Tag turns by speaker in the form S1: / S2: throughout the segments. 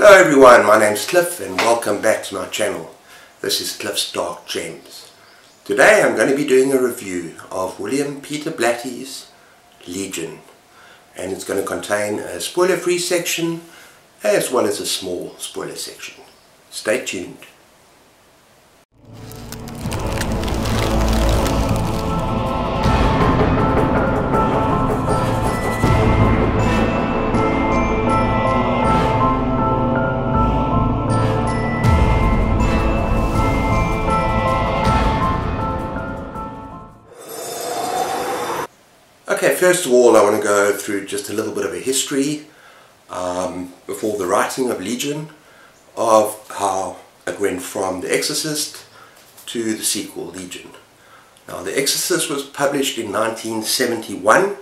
S1: Hello everyone, my name's Cliff and welcome back to my channel. This is Cliff's Dark Gems. Today I'm going to be doing a review of William Peter Blatty's Legion, and it's going to contain a spoiler-free section as well as a small spoiler section. Stay tuned. Okay, first of all I want to go through just a little bit of a history before the writing of Legion, of how it went from The Exorcist to the sequel Legion. Now, The Exorcist was published in 1971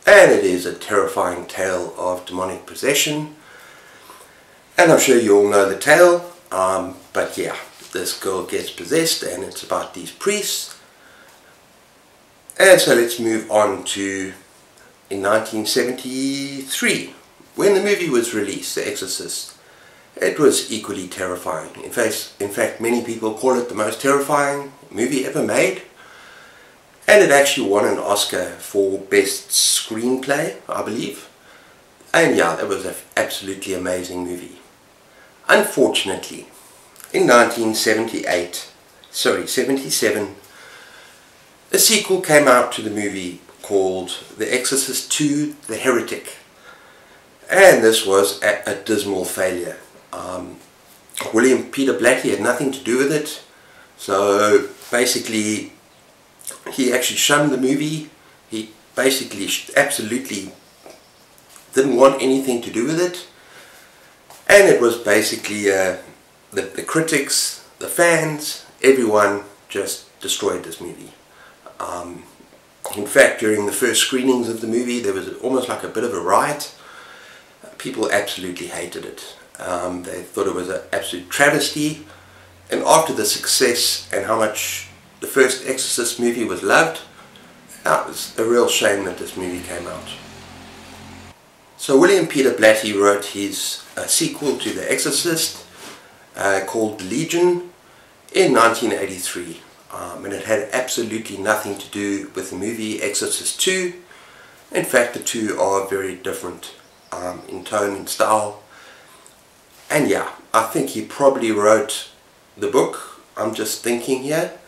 S1: and it is a terrifying tale of demonic possession, and I'm sure you all know the tale, but yeah, this girl gets possessed and it's about these priests. And so let's move on to in 1973, when the movie was released, The Exorcist. It was equally terrifying. In fact, many people call it the most terrifying movie ever made. And it actually won an Oscar for Best Screenplay, I believe. And yeah, it was an absolutely amazing movie. Unfortunately, in 1977, a sequel came out to the movie called The Exorcist II: The Heretic, and this was a dismal failure. William Peter Blatty had nothing to do with it, so basically he actually shunned the movie. He basically absolutely didn't want anything to do with it, and it was basically the critics, the fans, everyone just destroyed this movie. In fact, during the first screenings of the movie there was almost like a bit of a riot. People absolutely hated it. They thought it was an absolute travesty, and after the success and how much the first Exorcist movie was loved, it was a real shame that this movie came out. So William Peter Blatty wrote his sequel to The Exorcist called Legion in 1983. And it had absolutely nothing to do with the movie Exorcist II. In fact, the two are very different in tone and style. And yeah, I think he probably wrote the book, I'm just thinking here,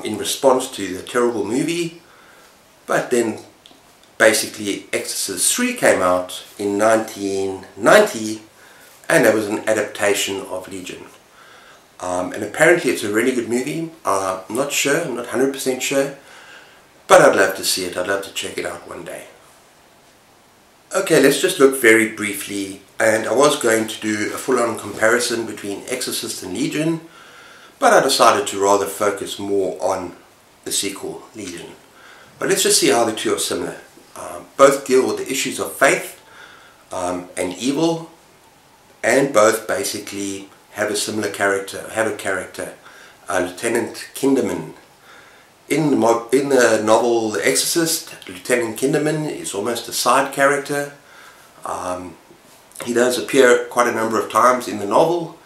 S1: in response to the terrible movie. But then basically Exorcist III came out in 1990, and that was an adaptation of Legion. And apparently it's a really good movie. I'm not sure, I'm not 100% sure, but I'd love to see it. I'd love to check it out one day. Okay, let's just look very briefly, and I was going to do a full-on comparison between Exorcist and Legion, but I decided to rather focus more on the sequel, Legion. But let's just see how the two are similar. Both deal with the issues of faith and evil, and both basically have a similar character, Lieutenant Kinderman. In the novel The Exorcist, Lieutenant Kinderman is almost a side character. He does appear quite a number of times in the novel,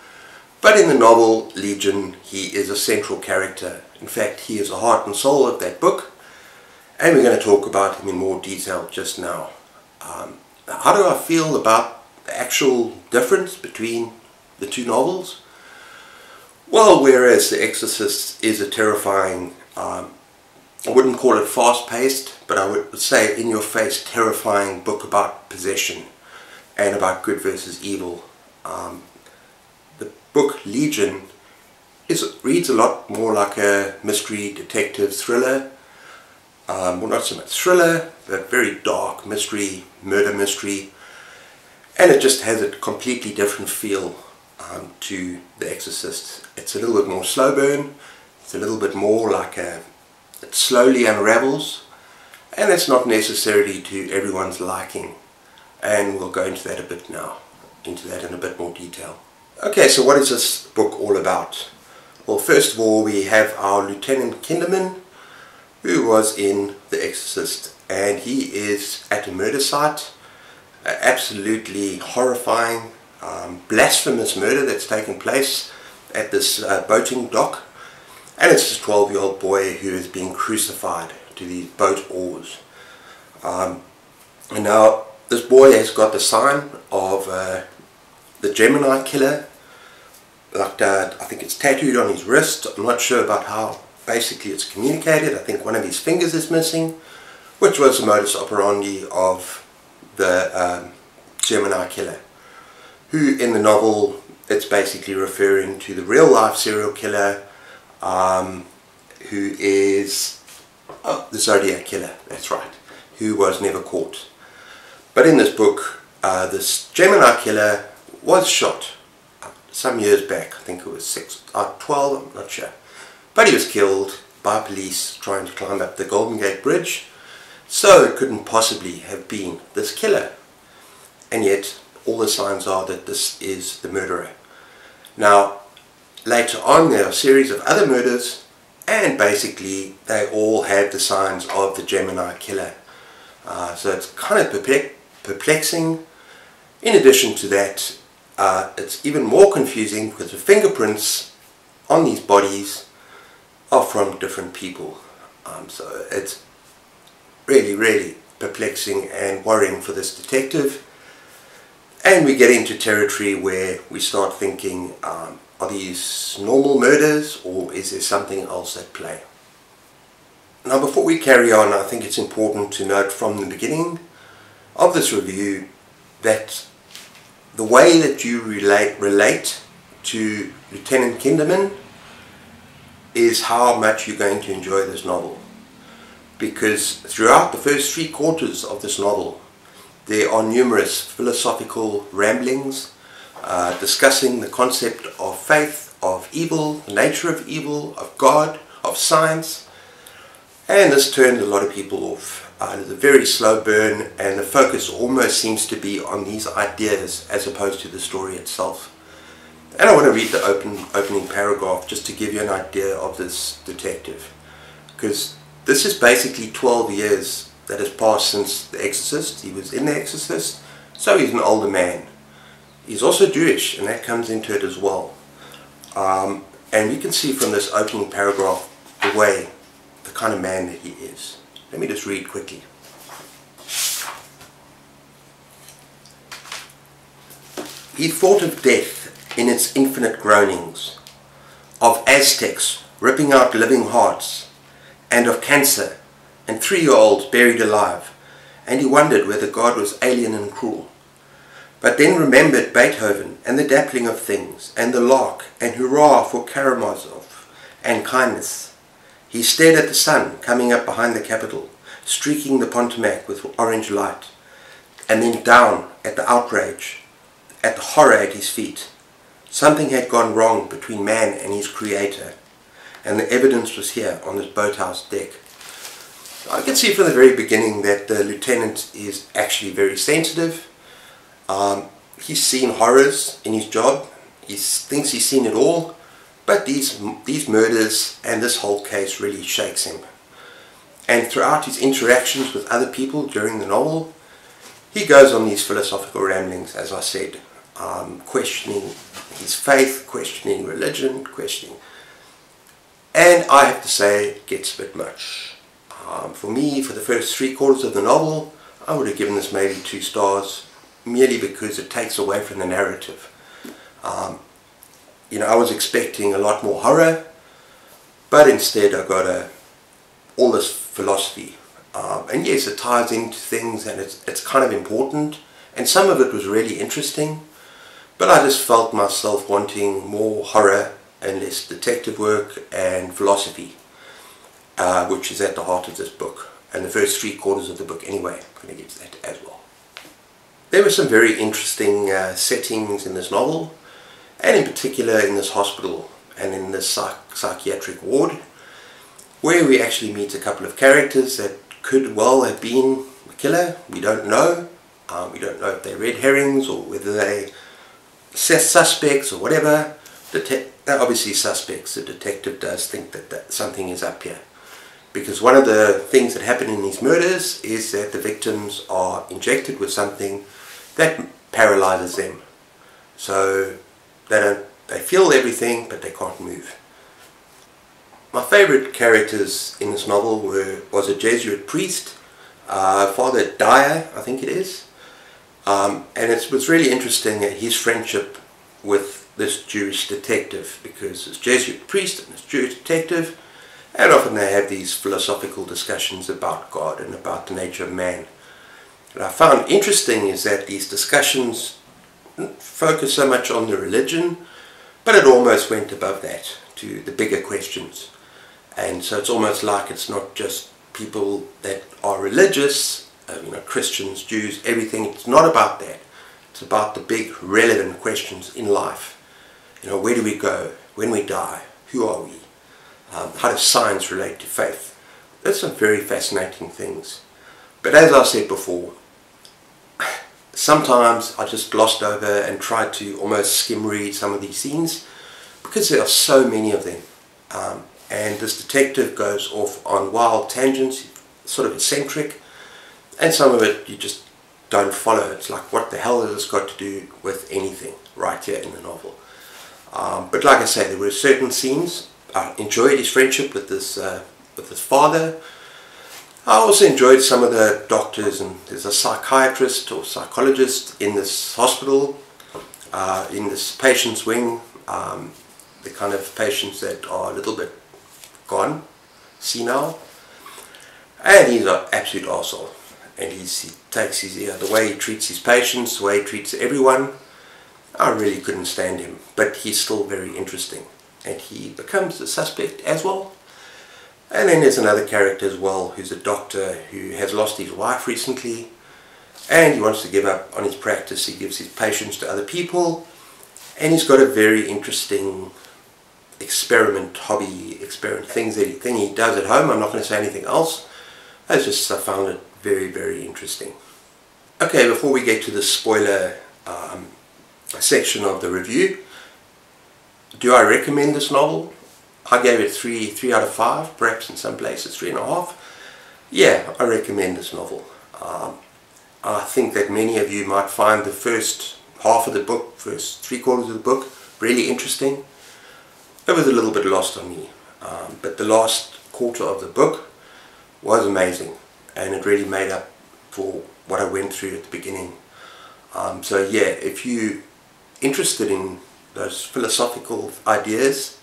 S1: but in the novel Legion he is a central character. In fact, he is the heart and soul of that book, and we're going to talk about him in more detail just now. How do I feel about the actual difference between the two novels? Well, whereas The Exorcist is a terrifying, I wouldn't call it fast-paced, but I would say in-your-face terrifying book about possession and about good versus evil. The book Legion reads a lot more like a mystery detective thriller. Well, not so much thriller, but very dark mystery, murder mystery, and it just has a completely different feel to The Exorcist. It's a little bit more slow burn, it's a little bit more like it slowly unravels, and it's not necessarily to everyone's liking, and we'll go into that a bit now, into that in a bit more detail. Okay, so what is this book all about? Well, first of all we have our Lieutenant Kinderman, who was in The Exorcist, and he is at a murder site, absolutely horrifying. blasphemous murder that's taken place at this boating dock, and it's this 12-year-old boy who is being crucified to these boat oars. And now this boy has got the sign of the Gemini killer, like I think it's tattooed on his wrist. I'm not sure about how basically it's communicated. I think one of his fingers is missing, which was the modus operandi of the Gemini killer, who in the novel, it's basically referring to the real life serial killer, who is the Zodiac killer, that's right, who was never caught. But in this book, this Gemini killer was shot some years back. I think it was 12, I'm not sure. But he was killed by police trying to climb up the Golden Gate Bridge, so it couldn't possibly have been this killer. And yet, all the signs are that this is the murderer. Now, later on there are a series of other murders, and basically they all had the signs of the Gemini killer. So it's kind of perplexing. In addition to that, it's even more confusing because the fingerprints on these bodies are from different people. So it's really perplexing and worrying for this detective. And we get into territory where we start thinking, are these normal murders, or is there something else at play? Now, before we carry on, I think it's important to note from the beginning of this review that the way that you relate to Lieutenant Kinderman is how much you're going to enjoy this novel. Because throughout the first 3/4 of this novel, there are numerous philosophical ramblings discussing the concept of faith, of evil, the nature of evil, of God, of science, and this turned a lot of people off. It's a very slow burn, and the focus almost seems to be on these ideas as opposed to the story itself. And I want to read the opening paragraph just to give you an idea of this detective, because this is basically 12 years that has passed since The Exorcist. He was in The Exorcist, so he's an older man. He's also Jewish, and that comes into it as well. And you can see from this opening paragraph the kind of man that he is. Let me just read quickly. He thought of death in its infinite groanings, of Aztecs ripping out living hearts, and of cancer and 3-year-olds buried alive, and he wondered whether God was alien and cruel. But then remembered Beethoven and the dappling of things, and the lark, and hurrah for Karamazov, and kindness. He stared at the sun coming up behind the Capitol, streaking the Potomac with orange light, and then down at the outrage, at the horror at his feet. Something had gone wrong between man and his creator, and the evidence was here on this boathouse deck. I can see from the very beginning that the lieutenant is actually very sensitive. He's seen horrors in his job. He thinks he's seen it all, but these murders and this whole case really shakes him. And throughout his interactions with other people during the novel, he goes on these philosophical ramblings, as I said, questioning his faith, questioning religion, and I have to say it gets a bit much. For me, for the first 3/4 of the novel, I would have given this maybe 2 stars, merely because it takes away from the narrative. I was expecting a lot more horror, but instead I got all this philosophy. And yes, it ties into things, and it's kind of important, and some of it was really interesting, but I just felt myself wanting more horror and less detective work and philosophy, which is at the heart of this book, and the first 3/4 of the book anyway. I'm going to get to that as well. There were some very interesting settings in this novel, and in particular in this hospital and in this psychiatric ward, where we actually meet a couple of characters that could well have been the killer. We don't know. We don't know if they're red herrings or whether they suspects or whatever. They're obviously suspects. The detective does think that something is up here, because one of the things that happen in these murders is that the victims are injected with something that paralyzes them. So they feel everything, but they can't move. My favourite characters in this novel was a Jesuit priest, Father Dyer, I think it is. And it was really interesting his friendship with this Jewish detective, because it's Jesuit priest and this Jewish detective, and often they have these philosophical discussions about God and about the nature of man. What I found interesting is that these discussions focus so much on the religion, but it almost went above that to the bigger questions. And so it's almost like it's not just people that are religious, Christians, Jews, everything. It's not about that. It's about the big relevant questions in life. Where do we go when we die? Who are we? How does science relate to faith? There's some very fascinating things. But as I said before, sometimes I just glossed over and tried to almost skim read some of these scenes, because there are so many of them. And this detective goes off on wild tangents, sort of eccentric, and some of it you just don't follow. It's like, what the hell has this got to do with anything right here in the novel? But like I say, there were certain scenes. I enjoyed his friendship with this father. I also enjoyed some of the doctors, and there's a psychiatrist or psychologist in this hospital, in this patient's wing, the kind of patients that are a little bit gone, senile, and he's an absolute arsehole. And he takes the way he treats his patients, the way he treats everyone. I really couldn't stand him, but he's still very interesting, and he becomes a suspect as well. And then there's another character as well, who's a doctor who has lost his wife recently, and he wants to give up on his practice. He gives his patients to other people, and he's got a very interesting hobby experiment, thing he does at home. I'm not going to say anything else. I found it very, very interesting. Okay, before we get to the spoiler section of the review, do I recommend this novel? I gave it 3 out of 5, perhaps in some places 3.5. Yeah, I recommend this novel. I think that many of you might find the first half of the book, first 3/4 of the book, really interesting. It was a little bit lost on me, but the last quarter of the book was amazing, and it really made up for what I went through at the beginning. So yeah, if you're interested in those philosophical ideas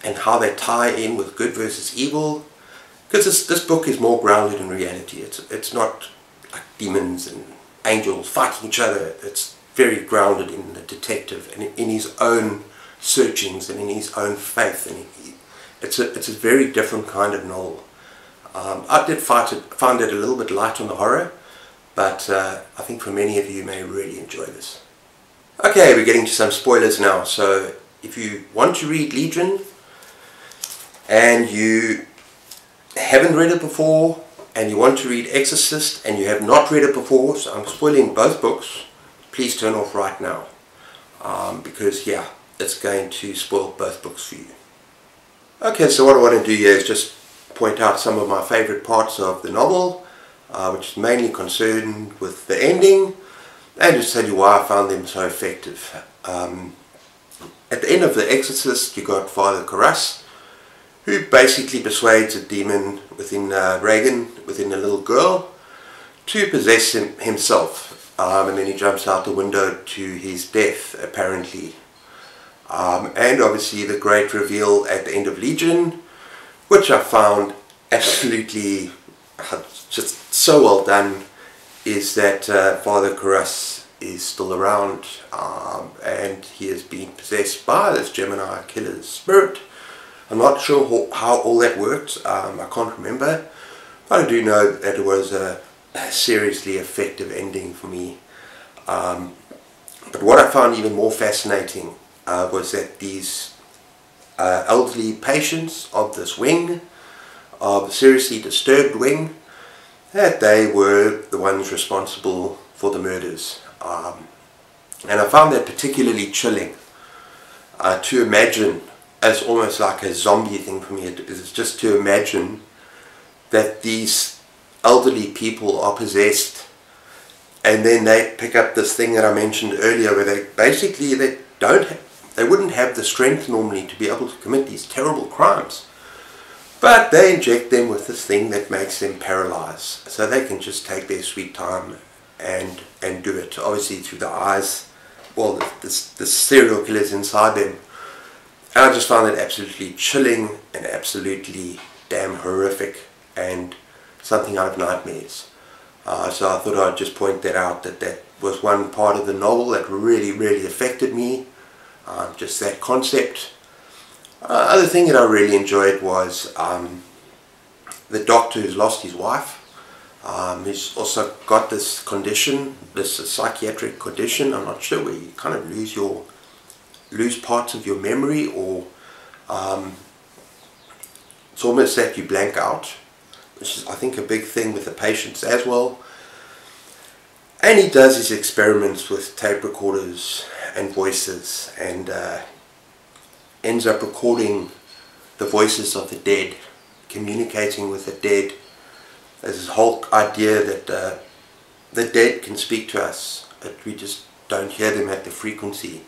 S1: and how they tie in with good versus evil, because this book is more grounded in reality. It's not like demons and angels fighting each other. It's very grounded in the detective and in his own searchings and in his own faith. And it's a very different kind of novel. I did find it a little bit light on the horror, but I think for many of you may really enjoy this. Okay, we're getting to some spoilers now. So if you want to read Legion and you haven't read it before, and you want to read Exorcist and you have not read it before, so I'm spoiling both books, please turn off right now, because yeah, it's going to spoil both books for you. Okay, so what I want to do here is just point out some of my favorite parts of the novel, which is mainly concerned with the ending, and just tell you why I found them so effective. At the end of The Exorcist, you got Father Karras, who basically persuades a demon within Reagan, within a little girl, to possess himself, and then he jumps out the window to his death, apparently. And obviously the great reveal at the end of Legion, which I found absolutely just so well done, is that Father Karras is still around, and he has been possessed by this Gemini killer's spirit. I'm not sure how all that worked, I can't remember, but I do know that it was a seriously effective ending for me. But what I found even more fascinating was that these elderly patients of this wing, of a seriously disturbed wing, that they were the ones responsible for the murders. And I found that particularly chilling to imagine. It's almost like a zombie thing for me. It's just to imagine that these elderly people are possessed and then they pick up this thing that I mentioned earlier, where they basically they wouldn't have the strength normally to be able to commit these terrible crimes, but they inject them with this thing that makes them paralyzed, so they can just take their sweet time and do it, obviously through the eyes, well, the serial killers inside them. And I just found it absolutely chilling and absolutely damn horrific and something out of nightmares. So I thought I'd just point that out, that was one part of the novel that really, really affected me, just that concept. Other thing that I really enjoyed was the doctor who's lost his wife. He's also got this condition, this psychiatric condition, I'm not sure, where you kind of lose parts of your memory, or it's almost that you blank out, which is I think a big thing with the patients as well. And he does his experiments with tape recorders and voices, and ends up recording the voices of the dead, communicating with the dead. There's this whole idea that the dead can speak to us, but we just don't hear them at the frequency.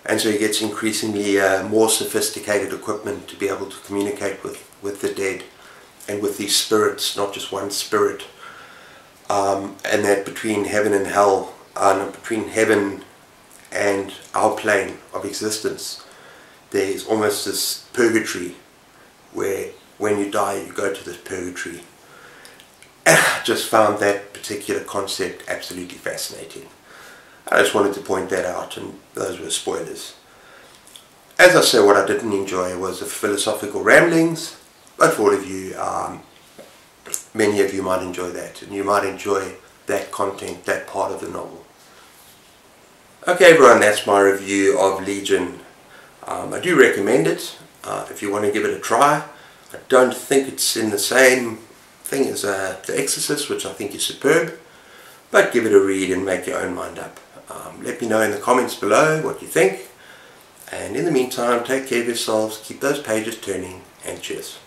S1: And so he gets increasingly more sophisticated equipment to be able to communicate with the dead and with these spirits, not just one spirit. And that between heaven and hell, between heaven and our plane of existence, there's almost this purgatory where when you die you go to this purgatory. I just found that particular concept absolutely fascinating. I just wanted to point that out, and those were spoilers. As I say, what I didn't enjoy was the philosophical ramblings, but for all of you, many of you might enjoy that, and you might enjoy that content, that part of the novel. Okay everyone, that's my review of Legion. I do recommend it if you want to give it a try. I don't think it's in the same thing as The Exorcist, which I think is superb, but give it a read and make your own mind up. Let me know in the comments below what you think, and in the meantime, take care of yourselves, keep those pages turning, and cheers.